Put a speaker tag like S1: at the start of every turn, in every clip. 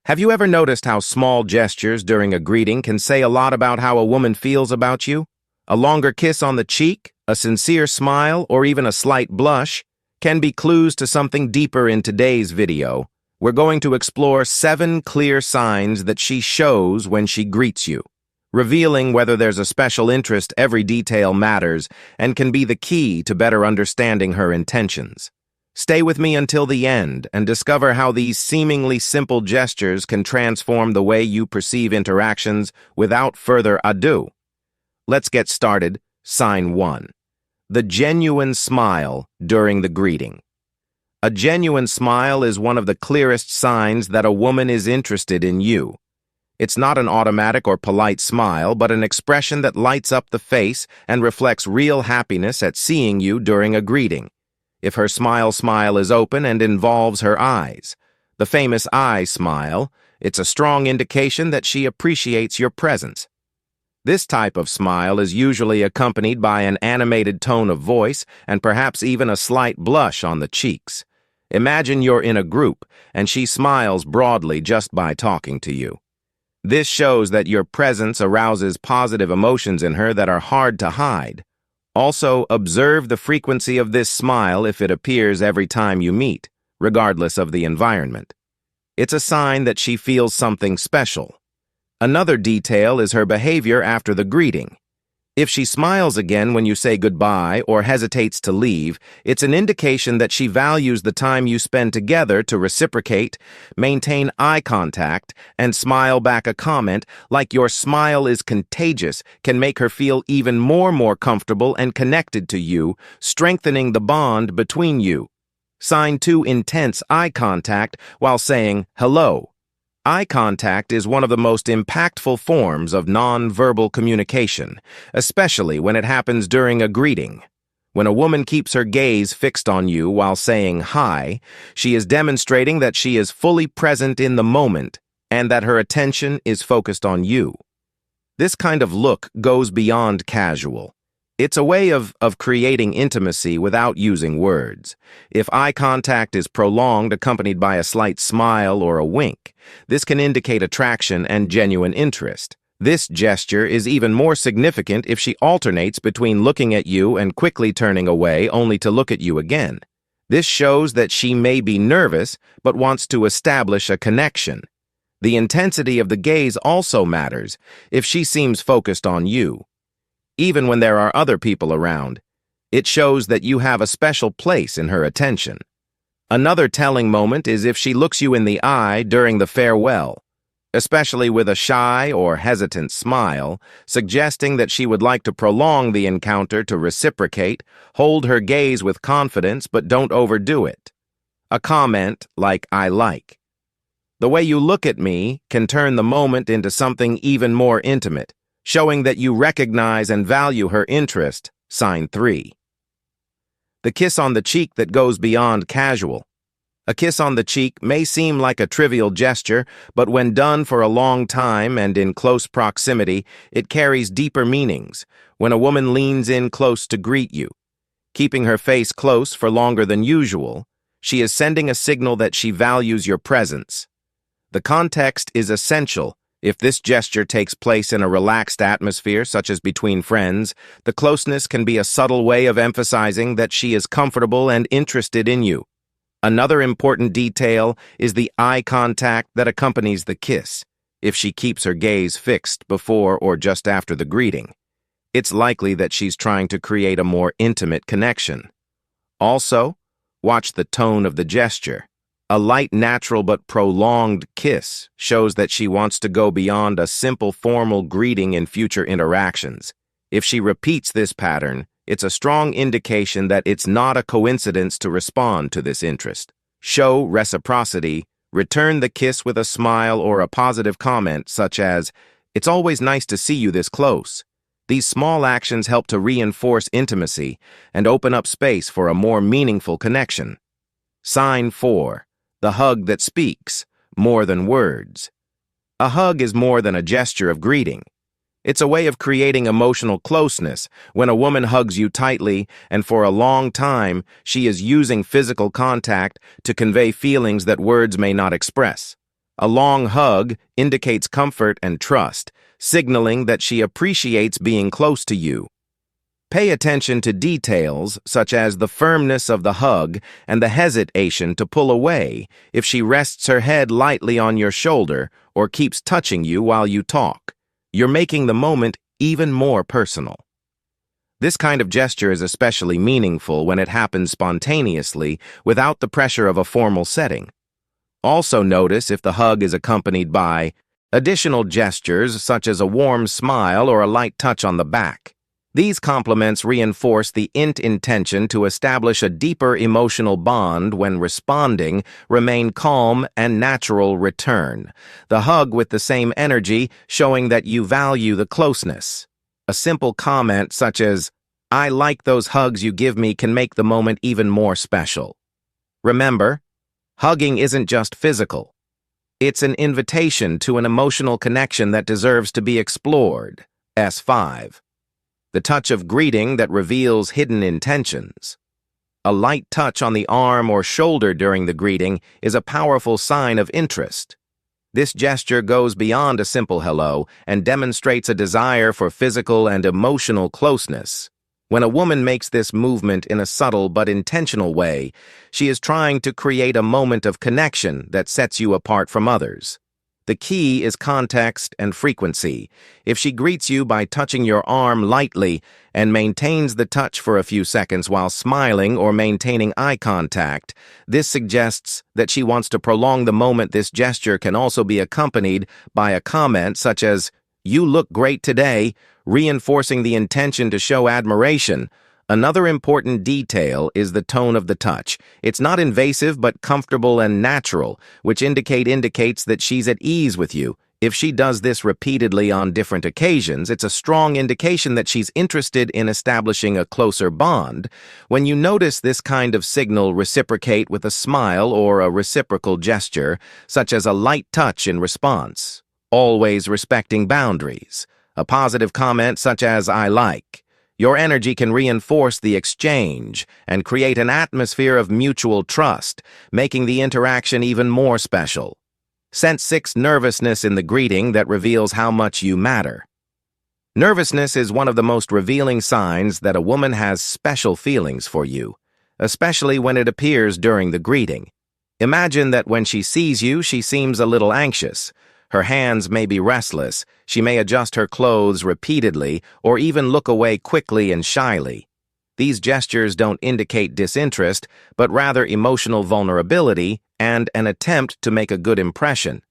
S1: Have you ever noticed how small gestures during a greeting can say a lot about how a woman feels about you? A longer kiss on the cheek, a sincere smile, or even a slight blush can be clues to something deeper. In today's video, we're going to explore 7 clear signs that she shows when she greets you. Revealing whether there's a special interest, every detail matters and can be the key to better understanding her intentions. Stay with me until the end and discover how these seemingly simple gestures can transform the way you perceive interactions. Without further ado, let's get started. Sign 1. The genuine smile during the greeting. A genuine smile is one of the clearest signs that a woman is interested in you. It's not an automatic or polite smile, but an expression that lights up the face and reflects real happiness at seeing you during a greeting. If her smile is open and involves her eyes, the famous eye smile, it's a strong indication that she appreciates your presence. This type of smile is usually accompanied by an animated tone of voice and perhaps even a slight blush on the cheeks. Imagine you're in a group and she smiles broadly just by talking to you. This shows that your presence arouses positive emotions in her that are hard to hide. Also, observe the frequency of this smile if it appears every time you meet, regardless of the environment. It's a sign that she feels something special. Another detail is her behavior after the greeting. If she smiles again when you say goodbye or hesitates to leave, it's an indication that she values the time you spend together. To reciprocate, maintain eye contact, and smile back. A comment like "your smile is contagious" can make her feel even more comfortable and connected to you, strengthening the bond between you. Sign 2. Intense eye contact while saying hello. Eye contact is one of the most impactful forms of non-verbal communication, especially when it happens during a greeting. When a woman keeps her gaze fixed on you while saying hi, she is demonstrating that she is fully present in the moment and that her attention is focused on you. This kind of look goes beyond casual. It's a way of creating intimacy without using words. If eye contact is prolonged, accompanied by a slight smile or a wink, this can indicate attraction and genuine interest. This gesture is even more significant if she alternates between looking at you and quickly turning away only to look at you again. This shows that she may be nervous but wants to establish a connection. The intensity of the gaze also matters if she seems focused on you. Even when there are other people around, it shows that you have a special place in her attention. Another telling moment is if she looks you in the eye during the farewell, especially with a shy or hesitant smile, suggesting that she would like to prolong the encounter. To reciprocate, hold her gaze with confidence but don't overdo it. A comment like "I like the way you look at me" can turn the moment into something even more intimate, showing that you recognize and value her interest. Sign 3. The kiss on the cheek that goes beyond casual. A kiss on the cheek may seem like a trivial gesture, but when done for a long time and in close proximity, it carries deeper meanings. When a woman leans in close to greet you, keeping her face close for longer than usual, she is sending a signal that she values your presence. The context is essential. If this gesture takes place in a relaxed atmosphere, such as between friends, the closeness can be a subtle way of emphasizing that she is comfortable and interested in you. Another important detail is the eye contact that accompanies the kiss. If she keeps her gaze fixed before or just after the greeting, it's likely that she's trying to create a more intimate connection. Also, watch the tone of the gesture. A light, natural but prolonged kiss shows that she wants to go beyond a simple formal greeting in future interactions. If she repeats this pattern, it's a strong indication that it's not a coincidence to respond to this interest. Show reciprocity. Return the kiss with a smile or a positive comment such as, "It's always nice to see you this close." These small actions help to reinforce intimacy and open up space for a more meaningful connection. Sign 4. The hug that speaks more than words. A hug is more than a gesture of greeting. It's a way of creating emotional closeness. When a woman hugs you tightly and for a long time, she is using physical contact to convey feelings that words may not express. A long hug indicates comfort and trust, signaling that she appreciates being close to you. Pay attention to details such as the firmness of the hug and the hesitation to pull away if she rests her head lightly on your shoulder or keeps touching you while you talk. You're making the moment even more personal. This kind of gesture is especially meaningful when it happens spontaneously without the pressure of a formal setting. Also notice if the hug is accompanied by additional gestures such as a warm smile or a light touch on the back. These compliments reinforce the intention to establish a deeper emotional bond when responding. Remain calm and natural return. The hug with the same energy, showing that you value the closeness. A simple comment such as, "I like those hugs you give me," can make the moment even more special. Remember, hugging isn't just physical. It's an invitation to an emotional connection that deserves to be explored. S5. The touch of greeting that reveals hidden intentions. A light touch on the arm or shoulder during the greeting is a powerful sign of interest. This gesture goes beyond a simple hello and demonstrates a desire for physical and emotional closeness. When a woman makes this movement in a subtle but intentional way, she is trying to create a moment of connection that sets you apart from others. The key is context and frequency. If she greets you by touching your arm lightly and maintains the touch for a few seconds while smiling or maintaining eye contact, this suggests that she wants to prolong the moment. This gesture can also be accompanied by a comment such as, "You look great today," reinforcing the intention to show admiration. Another important detail is the tone of the touch. It's not invasive but comfortable and natural, which indicates that she's at ease with you. If she does this repeatedly on different occasions, it's a strong indication that she's interested in establishing a closer bond. When you notice this kind of signal, reciprocate with a smile or a reciprocal gesture, such as a light touch in response, always respecting boundaries. A positive comment such as, "I like." Your energy can reinforce the exchange and create an atmosphere of mutual trust, making the interaction even more special. Sense 6. Nervousness in the greeting that reveals how much you matter. Nervousness is one of the most revealing signs that a woman has special feelings for you, especially when it appears during the greeting. Imagine that when she sees you, she seems a little anxious. Her hands may be restless, she may adjust her clothes repeatedly, or even look away quickly and shyly. These gestures don't indicate disinterest, but rather emotional vulnerability and an attempt to make a good impression.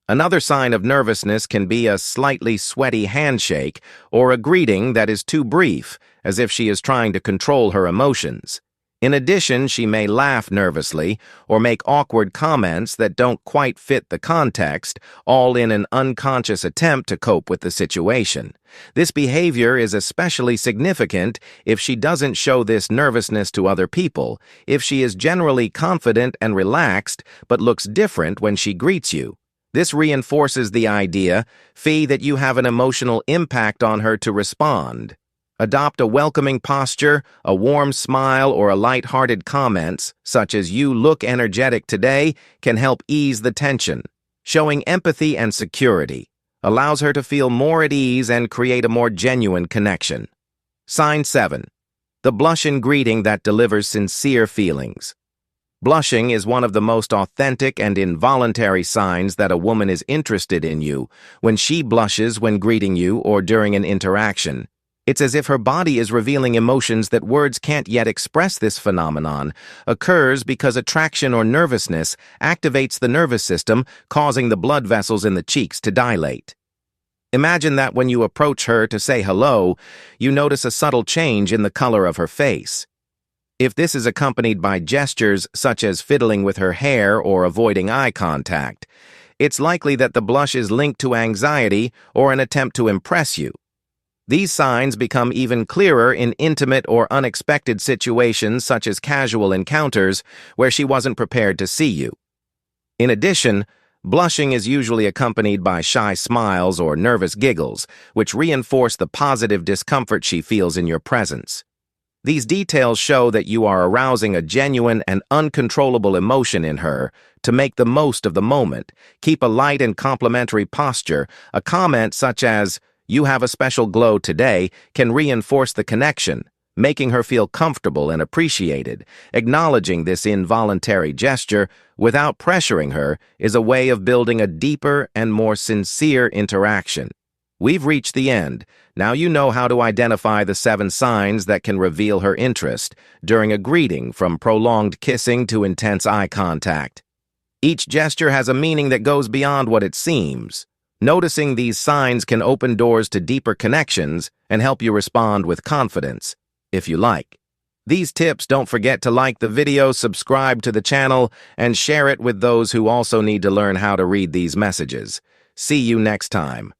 S1: Another sign of nervousness can be a slightly sweaty handshake or a greeting that is too brief, as if she is trying to control her emotions. In addition, she may laugh nervously or make awkward comments that don't quite fit the context, all in an unconscious attempt to cope with the situation. This behavior is especially significant if she doesn't show this nervousness to other people, if she is generally confident and relaxed but looks different when she greets you. This reinforces the idea, that you have an emotional impact on her to respond. Adopt a welcoming posture, a warm smile, or a light-hearted comments, such as "You look energetic today," can help ease the tension. Showing empathy and security allows her to feel more at ease and create a more genuine connection. Sign 7. The blush in greeting that delivers sincere feelings. Blushing is one of the most authentic and involuntary signs that a woman is interested in you. When she blushes when greeting you or during an interaction, it's as if her body is revealing emotions that words can't yet express. This phenomenon occurs because attraction or nervousness activates the nervous system, causing the blood vessels in the cheeks to dilate. Imagine that when you approach her to say hello, you notice a subtle change in the color of her face. If this is accompanied by gestures such as fiddling with her hair or avoiding eye contact, it's likely that the blush is linked to anxiety or an attempt to impress you. These signs become even clearer in intimate or unexpected situations such as casual encounters where she wasn't prepared to see you. In addition, blushing is usually accompanied by shy smiles or nervous giggles, which reinforce the positive discomfort she feels in your presence. These details show that you are arousing a genuine and uncontrollable emotion in her. To make the most of the moment, keep a light and complimentary posture. A comment such as, "You have a special glow today," can reinforce the connection, making her feel comfortable and appreciated. Acknowledging this involuntary gesture without pressuring her is a way of building a deeper and more sincere interaction. We've reached the end. Now you know how to identify the 7 signs that can reveal her interest during a greeting, from prolonged kissing to intense eye contact. Each gesture has a meaning that goes beyond what it seems. Noticing these signs can open doors to deeper connections and help you respond with confidence, if you like. These tips, don't forget to like the video, subscribe to the channel, and share it with those who also need to learn how to read these messages. See you next time.